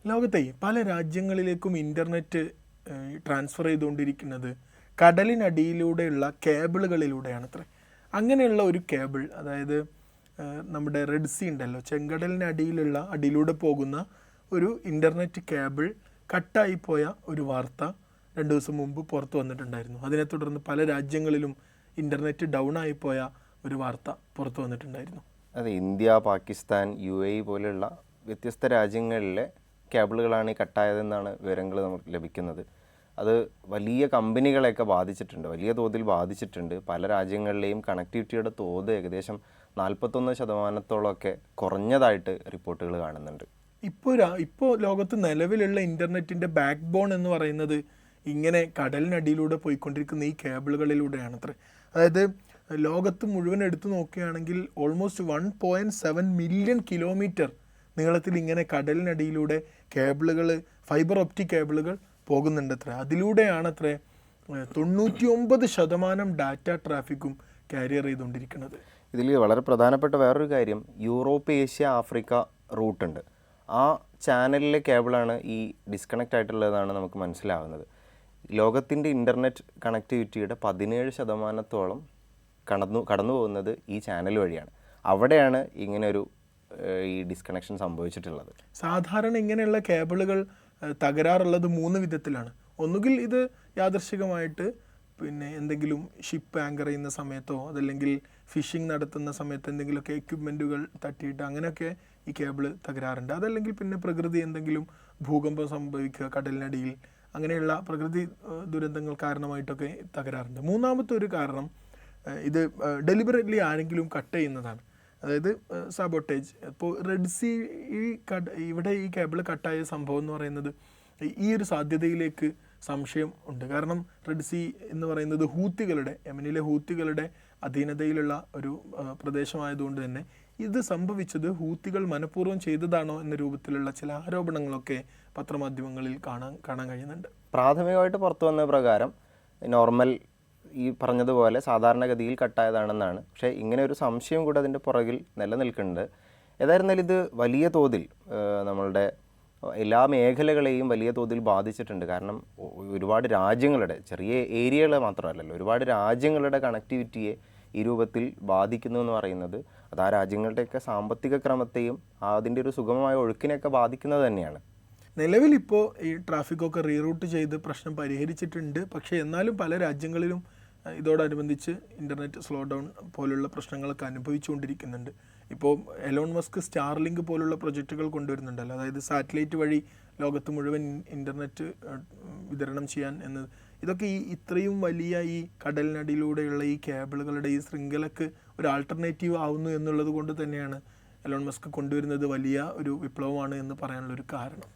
ലോകത്തെ പല രാജ്യങ്ങളിലേക്കും ഇൻ്റർനെറ്റ് ട്രാൻസ്ഫർ ചെയ്തുകൊണ്ടിരിക്കുന്നത് കടലിനടിയിലൂടെയുള്ള കേബിളുകളിലൂടെയാണ് അത്രേ. അങ്ങനെയുള്ള ഒരു കേബിൾ, അതായത് നമ്മുടെ റെഡ് സീ ഉണ്ടല്ലോ, ചെങ്കടലിനടിയിലുള്ള അടിയിലൂടെ പോകുന്ന ഒരു ഇൻ്റർനെറ്റ് കേബിൾ കട്ടായിപ്പോയ ഒരു വാർത്ത 2 ദിവസം മുമ്പ് പുറത്തു വന്നിട്ടുണ്ടായിരുന്നു. അതിനെ തുടർന്ന് പല രാജ്യങ്ങളിലും ഇൻ്റർനെറ്റ് ഡൗൺ ആയിപ്പോയ ഒരു വാർത്ത പുറത്തു വന്നിട്ടുണ്ടായിരുന്നു. അതെ, ഇന്ത്യ, പാകിസ്ഥാൻ, UAE പോലെയുള്ള വ്യത്യസ്ത രാജ്യങ്ങളിലെ കേബിളുകളാണ് ഈ കട്ടായതെന്നാണ് വിവരങ്ങൾ നമുക്ക് ലഭിക്കുന്നത്. അത് വലിയ കമ്പനികളെയൊക്കെ ബാധിച്ചിട്ടുണ്ട്, വലിയ തോതിൽ ബാധിച്ചിട്ടുണ്ട്. പല രാജ്യങ്ങളിലെയും കണക്ടിവിറ്റിയുടെ തോത് ഏകദേശം 41% കുറഞ്ഞതായിട്ട് റിപ്പോർട്ടുകൾ കാണുന്നുണ്ട്. ഇപ്പോൾ ലോകത്ത് നിലവിലുള്ള ഇൻ്റർനെറ്റിൻ്റെ ബാക്ക് ബോൺ എന്ന് പറയുന്നത് ഇങ്ങനെ കടലിനടിയിലൂടെ പോയിക്കൊണ്ടിരിക്കുന്ന ഈ കേബിളുകളിലൂടെയാണ് അത്രേ. അതായത് ലോകത്ത് മുഴുവൻ എടുത്തു നോക്കുകയാണെങ്കിൽ ഓൾമോസ്റ്റ് 1.7 മില്യൺ കിലോമീറ്റർ നീളത്തിൽ ഇങ്ങനെ കടലിനടിയിലൂടെ കേബിളുകൾ, ഫൈബർ ഒപ്റ്റിക് കേബിളുകൾ പോകുന്നുണ്ട് അത്രേ. അതിലൂടെയാണ് അത്രേ 99% ഡാറ്റ ട്രാഫിക്കും ക്യാരിയർ ചെയ്തുകൊണ്ടിരിക്കുന്നത്. ഇതിൽ വളരെ പ്രധാനപ്പെട്ട വേറൊരു കാര്യം, യൂറോപ്പ്, ഏഷ്യ, ആഫ്രിക്ക റൂട്ടുണ്ട്. ആ ചാനലിലെ കേബിളാണ് ഈ ഡിസ്കണക്റ്റ് ആയിട്ടുള്ളതാണ് നമുക്ക് മനസ്സിലാവുന്നത്. ലോകത്തിൻ്റെ ഇൻ്റർനെറ്റ് കണക്ടിവിറ്റിയുടെ 17% കടന്നു പോകുന്നത് ഈ ചാനൽ വഴിയാണ്. അവിടെയാണ് ഇങ്ങനെയൊരു ഈ ഡിസ്കണക്ഷൻ സംഭവിച്ചിട്ടുള്ളത്. സാധാരണ ഇങ്ങനെയുള്ള കേബിളുകൾ തകരാറുള്ളത് 3 വിധത്തിലാണ്. ഒന്നുകിൽ ഇത് യാദൃശ്ചികമായിട്ട് എന്തെങ്കിലും ഷിപ്പ് ആങ്കർ ചെയ്യുന്ന സമയത്തോ അതല്ലെങ്കിൽ ഫിഷിംഗ് നടത്തുന്ന സമയത്ത് എന്തെങ്കിലുമൊക്കെ എക്യുപ്മെൻറ്റുകൾ തട്ടിയിട്ട് അങ്ങനെയൊക്കെ ഈ കേബിൾ തകരാറുണ്ട്. അതല്ലെങ്കിൽ പ്രകൃതി എന്തെങ്കിലും ഭൂകമ്പം സംഭവിക്കുക കടലിനടിയിൽ, അങ്ങനെയുള്ള പ്രകൃതി ദുരന്തങ്ങൾ കാരണമായിട്ടൊക്കെ തകരാറുണ്ട്. മൂന്നാമത്തെ ഒരു കാരണം ഇത് ഡെലിബറേറ്റ്ലി ആരെങ്കിലും കട്ട് ചെയ്യുന്നതാണ്, അതായത് സാബോട്ടേജ്. ഇപ്പോൾ റെഡ് സീ ഇവിടെ ഈ കേബിൾ കട്ടായ സംഭവം എന്ന് പറയുന്നത് ഈ ഒരു സാധ്യതയിലേക്ക് സംശയം ഉണ്ട്. കാരണം റെഡ് സീ എന്ന് പറയുന്നത് യമനിലെ ഹൂത്തികളുടെ അധീനതയിലുള്ള ഒരു പ്രദേശമായതുകൊണ്ട് തന്നെ ഇത് സംഭവിച്ചത് ഹൂത്തികൾ മനഃപൂർവ്വം ചെയ്തതാണോ എന്ന രൂപത്തിലുള്ള ചില ആരോപണങ്ങളൊക്കെ പത്രമാധ്യമങ്ങളിൽ കാണാൻ കഴിയുന്നുണ്ട്. പ്രാഥമികമായിട്ട് പുറത്തു വന്ന പ്രകാരം നോർമൽ ഈ പറഞ്ഞതുപോലെ സാധാരണഗതിയിൽ കട്ടായതാണെന്നാണ്. പക്ഷേ ഇങ്ങനെ ഒരു സംശയം കൂടെ അതിൻ്റെ പുറകിൽ നിലനിൽക്കുന്നുണ്ട്. ഏതായിരുന്നാലും ഇത് വലിയ തോതിൽ നമ്മളുടെ എല്ലാ മേഖലകളെയും വലിയ തോതിൽ ബാധിച്ചിട്ടുണ്ട്. കാരണം ഒരുപാട് രാജ്യങ്ങളുടെ, ചെറിയ ഏരിയകൾ മാത്രമല്ലല്ലോ, ഒരുപാട് രാജ്യങ്ങളുടെ കണക്ടിവിറ്റിയെ ഈ രൂപത്തിൽ ബാധിക്കുന്നു എന്ന് പറയുന്നത് അത് ആ രാജ്യങ്ങളുടെയൊക്കെ സാമ്പത്തിക ക്രമത്തെയും അതിൻ്റെ ഒരു സുഗമമായ ഒഴുക്കിനെയൊക്കെ ബാധിക്കുന്നത് തന്നെയാണ്. നിലവിലിപ്പോൾ ഈ ട്രാഫിക്കൊക്കെ റീറൂട്ട് ചെയ്ത് പ്രശ്നം പരിഹരിച്ചിട്ടുണ്ട്. പക്ഷേ എന്നാലും പല രാജ്യങ്ങളിലും ഇതോടനുബന്ധിച്ച് ഇൻ്റർനെറ്റ് സ്ലോ ഡൗൺ പോലുള്ള പ്രശ്നങ്ങളൊക്കെ അനുഭവിച്ചുകൊണ്ടിരിക്കുന്നുണ്ട്. ഇപ്പോൾ എലോൺ മസ്ക് സ്റ്റാർലിങ്ക് പോലുള്ള പ്രൊജക്റ്റുകൾ കൊണ്ടുവരുന്നുണ്ടല്ലോ, അതായത് സാറ്റലൈറ്റ് വഴി ലോകത്ത് മുഴുവൻ ഇൻ്റർനെറ്റ് വിതരണം ചെയ്യാൻ എന്നത്. ഇതൊക്കെ ഇത്രയും വലിയ ഈ കടലിനടിയിലൂടെയുള്ള ഈ കേബിളുകളുടെ ഈ ശൃംഖലക്ക് ഒരു ആൾട്ടർനേറ്റീവ് ആവുന്നു എന്നുള്ളത് കൊണ്ട് തന്നെയാണ് എലോൺ മസ്ക് കൊണ്ടുവരുന്നത് വലിയ ഒരു വിപ്ലവമാണ് എന്ന് പറയാനുള്ളൊരു കാരണം.